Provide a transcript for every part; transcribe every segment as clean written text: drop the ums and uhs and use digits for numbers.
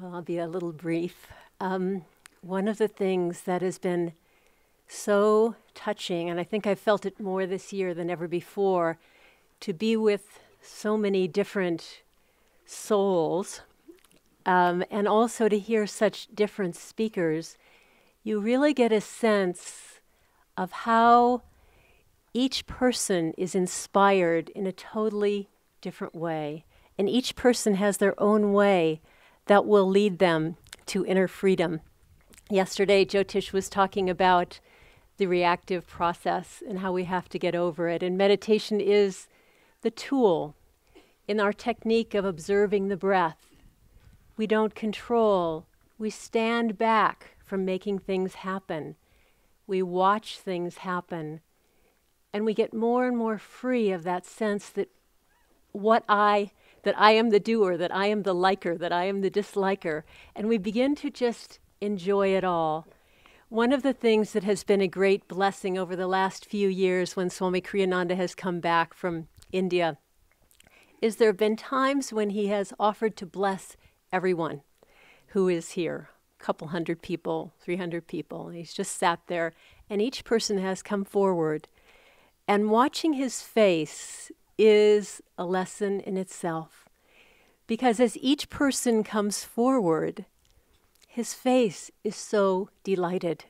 Well, I'll be a little brief. One of the things that has been so touching, and I think I've felt it more this year than ever before, to be with so many different souls, and also to hear such different speakers, you really get a sense of how each person is inspired in a totally different way. And each person has their own way that will lead them to inner freedom. Yesterday, Jyotish was talking about the reactive process and how we have to get over it. And meditation is the tool in our technique of observing the breath. We don't control. We stand back from making things happen. We watch things happen. And we get more and more free of that sense that I am the doer, that I am the liker, that I am the disliker. And we begin to just enjoy it all. One of the things that has been a great blessing over the last few years when Swami Kriyananda has come back from India is there have been times when he has offered to bless everyone who is here. A couple hundred people, 300 people. And he's just sat there, and each person has come forward. And watching his face is a lesson in itself. Because as each person comes forward, his face is so delighted.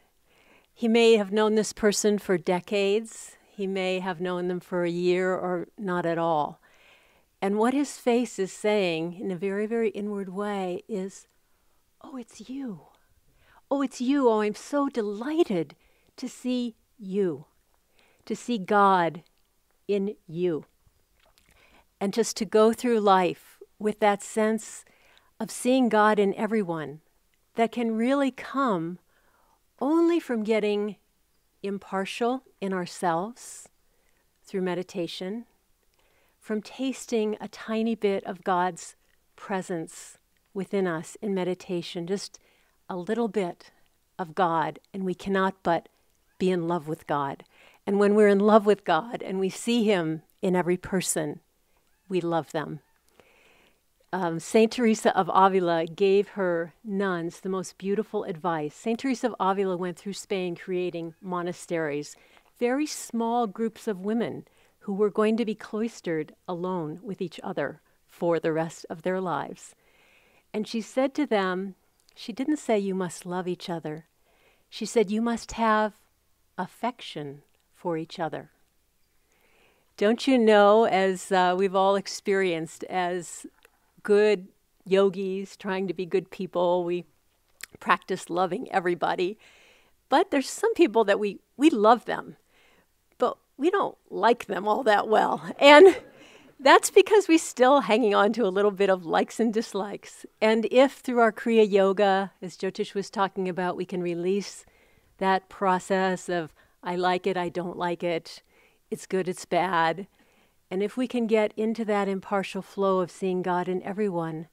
He may have known this person for decades. He may have known them for a year or not at all. And what his face is saying in a very, very inward way is, oh, it's you. Oh, it's you. Oh, I'm so delighted to see you, to see God in you. And just to go through life with that sense of seeing God in everyone that can really come only from getting impartial in ourselves through meditation, from tasting a tiny bit of God's presence within us in meditation, just a little bit of God, and we cannot but be in love with God. And when we're in love with God and we see Him in every person, we love them. Saint Teresa of Avila gave her nuns the most beautiful advice. Saint Teresa of Avila went through Spain creating monasteries, very small groups of women who were going to be cloistered alone with each other for the rest of their lives. And she said to them, she didn't say you must love each other. She said you must have affection for each other. Don't you know, as we've all experienced as good yogis trying to be good people, we practice loving everybody. But there's some people that we love them, but we don't like them all that well. And that's because we're still hanging on to a little bit of likes and dislikes. And if through our Kriya Yoga, as Jyotish was talking about, we can release that process of I like it, I don't like it, it's good, it's bad. And if we can get into that impartial flow of seeing God in everyone,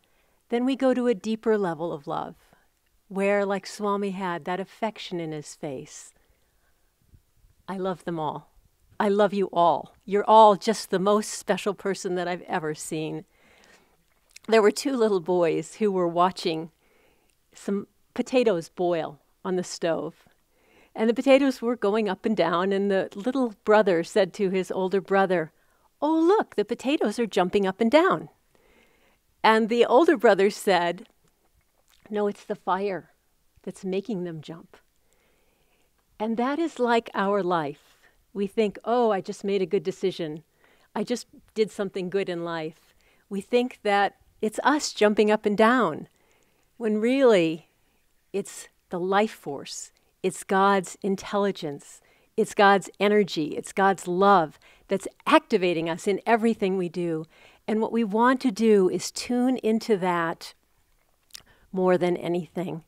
then we go to a deeper level of love, where, like Swami had, that affection in his face. I love them all. I love you all. You're all just the most special person that I've ever seen. There were two little boys who were watching some potatoes boil on the stove. And the potatoes were going up and down, and the little brother said to his older brother, "Oh, look, the potatoes are jumping up and down." And the older brother said, "No, it's the fire that's making them jump." And that is like our life. We think, oh, I just made a good decision. I just did something good in life. We think that it's us jumping up and down, when really it's the life force. It's God's intelligence. It's God's energy. It's God's love that's activating us in everything we do. And what we want to do is tune into that more than anything.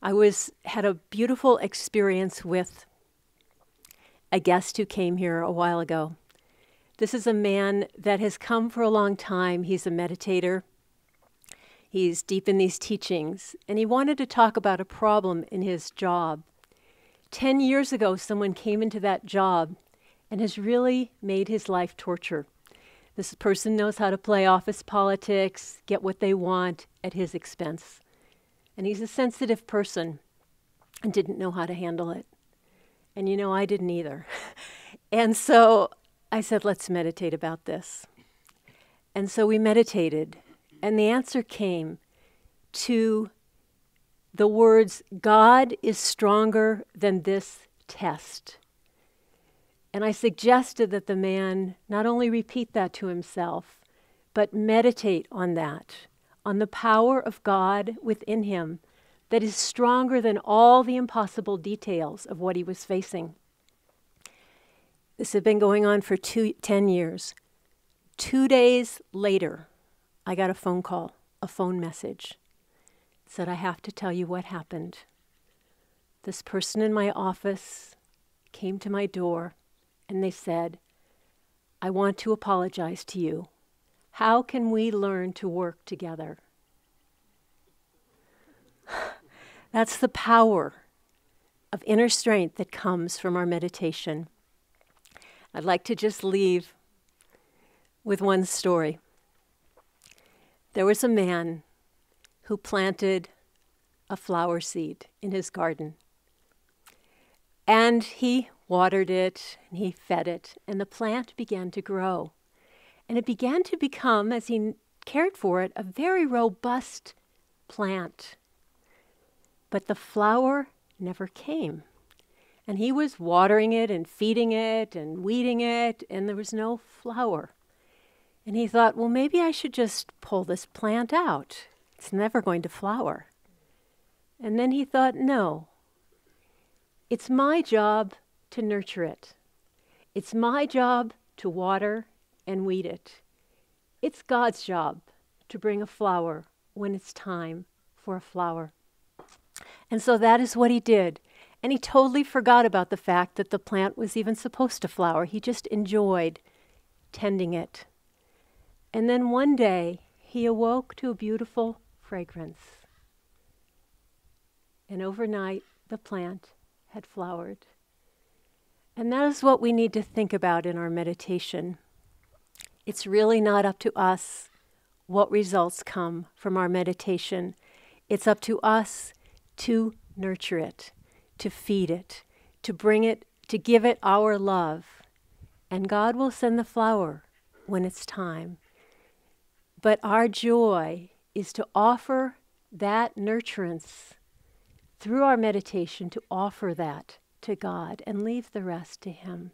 I had a beautiful experience with a guest who came here a while ago. This is a man that has come for a long time. He's a meditator. He's deep in these teachings. And he wanted to talk about a problem in his job. 10 years ago, someone came into that job and has really made his life torture. This person knows how to play office politics, get what they want at his expense. And he's a sensitive person and didn't know how to handle it. And I didn't either. And so I said, let's meditate about this. And so we meditated, and the answer came to the words, God is stronger than this test. And I suggested that the man not only repeat that to himself, but meditate on that, on the power of God within him that is stronger than all the impossible details of what he was facing. This had been going on for 10 years. 2 days later, I got a phone call, a phone message. It said, I have to tell you what happened. This person in my office came to my door and they said, I want to apologize to you. How can we learn to work together? That's the power of inner strength that comes from our meditation. I'd like to just leave with one story. There was a man who planted a flower seed in his garden. And he watered it, and he fed it, and the plant began to grow. And it began to become, as he cared for it, a very robust plant. But the flower never came. And he was watering it and feeding it and weeding it, and there was no flower. And he thought, well, maybe I should just pull this plant out. It's never going to flower. And then he thought, no, it's my job to nurture it. It's my job to water and weed it. It's God's job to bring a flower when it's time for a flower. And so that is what he did. And he totally forgot about the fact that the plant was even supposed to flower. He just enjoyed tending it. And then one day, he awoke to a beautiful fragrance. And overnight, the plant had flowered. And that is what we need to think about in our meditation. It's really not up to us what results come from our meditation. It's up to us to nurture it, to feed it, to bring it, to give it our love. And God will send the flower when it's time. But our joy is to offer that nurturance through our meditation, to offer that to God and leave the rest to Him.